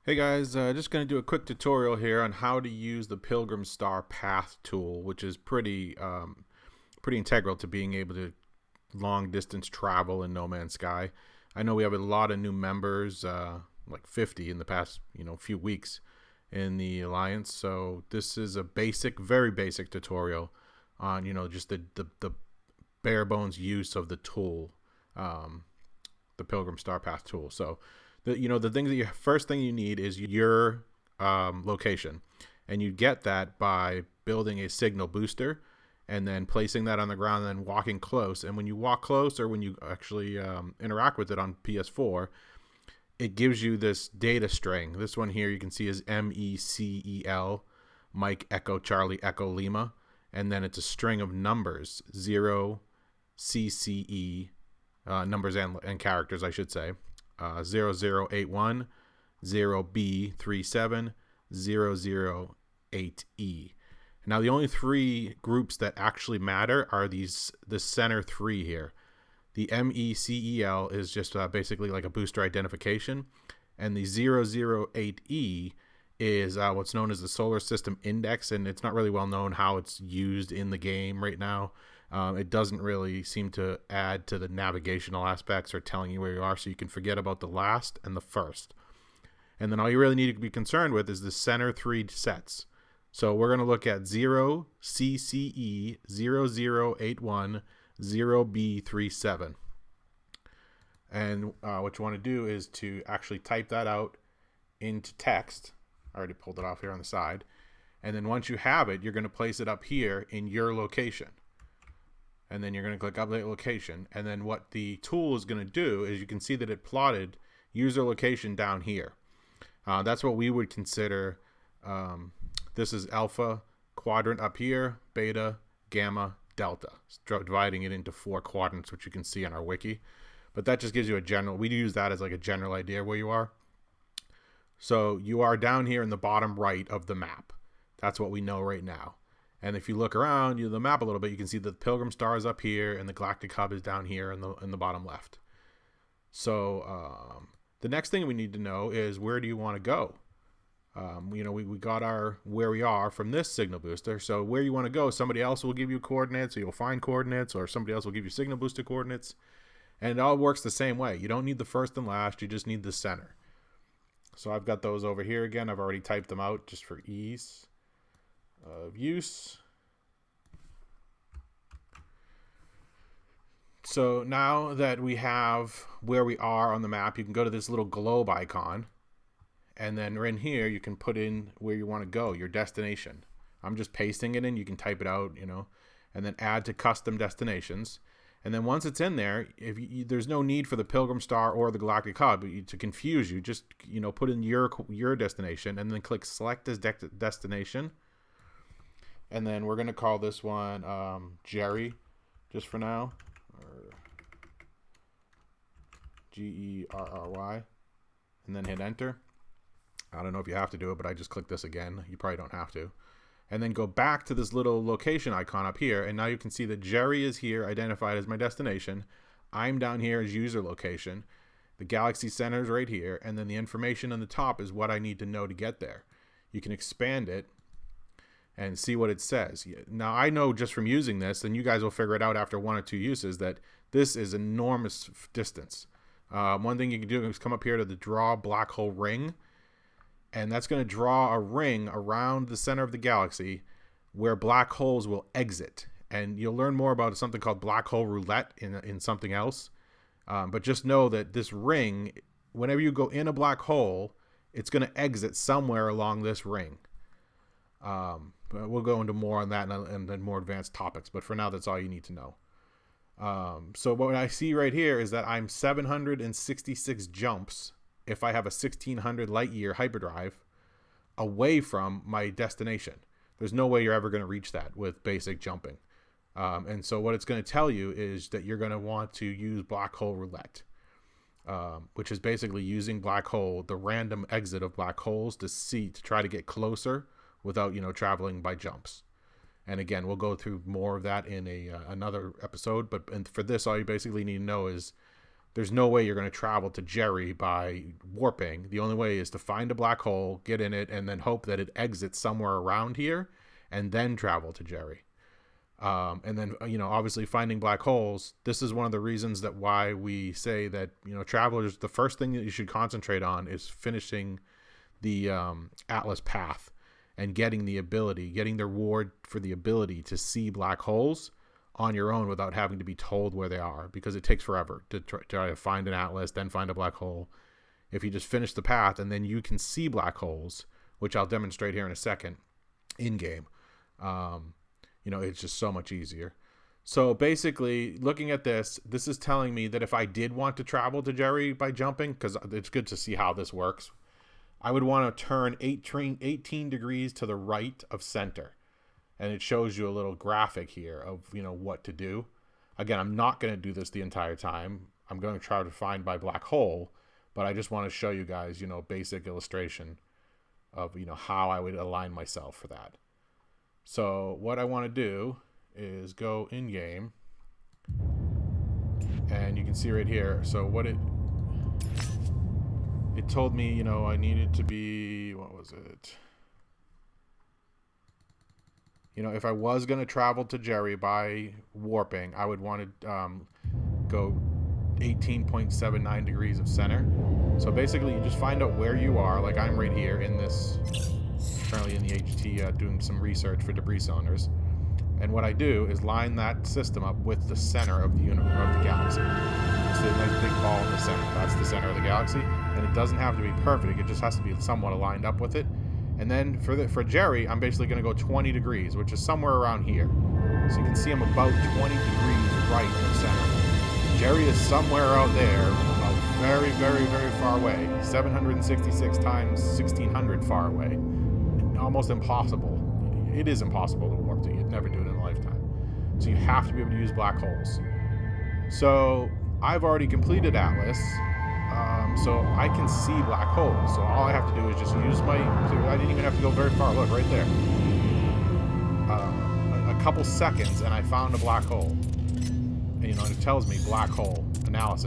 Hey guys, just going to do a quick tutorial here on how to use the Pilgrim Star Path tool, which is pretty integral to being able to long distance travel in No Man's Sky. I know we have a lot of new members, like 50 in the past few weeks in the Alliance. So this is a basic, very basic tutorial on just the bare bones use of the tool, um, the Pilgrim Star Path tool. So the things that you first thing you need is your location, and you get that by building a signal booster and then placing that on the ground and then walking close. And when you walk close, or when you actually interact with it on PS4, it gives you this data string. This one here you can see is MECEL, Mike Echo Charlie Echo Lima, and then it's a string of numbers, 0 CCE, numbers and characters I should say, 0081, 0B37, 008E. Now the only three groups that actually matter are the center three here. The MECEL is just basically like a booster identification, and the 008E is what's known as the solar system index, and it's not really well known how it's used in the game right now. It doesn't really seem to add to the navigational aspects or telling you where you are, so you can forget about the last and the first. And then all you really need to be concerned with is the center three sets. So we're going to look at 0 CCE 0081 0B37. And what you want to do is to actually type that out into text. I already pulled it off here on the side. And then once you have it, you're going to place it up here in your location. And then you're going to click update location. And then what the tool is going to do is you can see that it plotted user location down here. That's what we would consider. This is alpha quadrant up here, beta, gamma, delta. It's dividing it into 4 quadrants, which you can see on our wiki. But that just gives you a general, we use that as like a general idea of where you are. So you are down here in the bottom right of the map. That's what we know right now. And if you look around the map a little bit, you can see that the Pilgrim Star is up here and the Galactic Hub is down here in the bottom left. So the next thing we need to know is, where do you want to go? We got our where we are from this signal booster. So where you want to go, somebody else will give you coordinates, or you'll find coordinates, or somebody else will give you signal booster coordinates. And it all works the same way. You don't need the first and last, you just need the center. So I've got those over here again. I've already typed them out just for ease of use. So now that we have where we are on the map, you can go to this little globe icon, and then in here you can put in where you want to go, your destination. I'm just pasting it in. You can type it out, and then add to custom destinations. And then once it's in there, there's no need for the Pilgrim Star or the Galactic Hub to confuse you. Just put in your destination, and then click select as destination. And then we're gonna call this one Jerry, just for now, or Gerry, and then hit enter. I don't know if you have to do it, but I just click this again. You probably don't have to. And then go back to this little location icon up here, and now you can see that Jerry is here, identified as my destination. I'm down here as user location. The Galaxy Center is right here, and then the information on the top is what I need to know to get there. You can expand it and see what it says. Now, I know just from using this, and you guys will figure it out after 1 or 2 uses, that this is enormous distance. One thing you can do is come up here to the draw black hole ring, and that's going to draw a ring around the center of the galaxy where black holes will exit. And you'll learn more about something called black hole roulette in something else. But just know that this ring, whenever you go in a black hole, it's going to exit somewhere along this ring. We'll go into more on that and then more advanced topics. But for now, that's all you need to know. So what I see right here is that I'm 766 jumps, if I have a 1600 light year hyperdrive, away from my destination. There's no way you're ever going to reach that with basic jumping. And so what it's going to tell you is that you're going to want to use black hole roulette, which is basically using the random exit of black holes to try to get closer without, traveling by jumps. And again, we'll go through more of that in another episode. But for this, all you basically need to know is there's no way you're going to travel to Jerry by warping. The only way is to find a black hole, get in it, and then hope that it exits somewhere around here, and then travel to Jerry. And then, obviously finding black holes, this is one of the reasons that why we say that, travelers, the first thing that you should concentrate on is finishing the Atlas path and getting the reward for the ability to see black holes on your own without having to be told where they are, because it takes forever to try to find an Atlas, then find a black hole. If you just finish the path and then you can see black holes, which I'll demonstrate here in a second in game, it's just so much easier. So basically, looking at this is telling me that if I did want to travel to Jerry by jumping, because it's good to see how this works, I would want to turn 18 degrees to the right of center. And it shows you a little graphic here of, what to do. Again, I'm not going to do this the entire time. I'm going to try to find my black hole, but I just want to show you guys, basic illustration of, how I would align myself for that. So what I want to do is go in game, and you can see right here. So what it told me, I needed to be, what was it? If I was going to travel to Jerry by warping, I would want to go 18.79 degrees of center. So basically, you just find out where you are. Like I'm right here in this, currently in the HT, doing some research for debris cylinders. And what I do is line that system up with the center of the galaxy. It's a nice big ball in the center. That's the center of the galaxy. And it doesn't have to be perfect. It just has to be somewhat aligned up with it. And then for Jerry, I'm basically going to go 20 degrees, which is somewhere around here. So you can see I'm about 20 degrees right of center. Jerry is somewhere out there, about very, very, very far away, 766 times 1600 far away. Almost impossible. It is impossible to warp to. You'd never do it in a lifetime. So you have to be able to use black holes. So I've already completed Atlas. So I can see black holes. So all I have to do is just use I didn't even have to go very far. Look, right there. A couple seconds and I found a black hole. And, it tells me black hole analysis.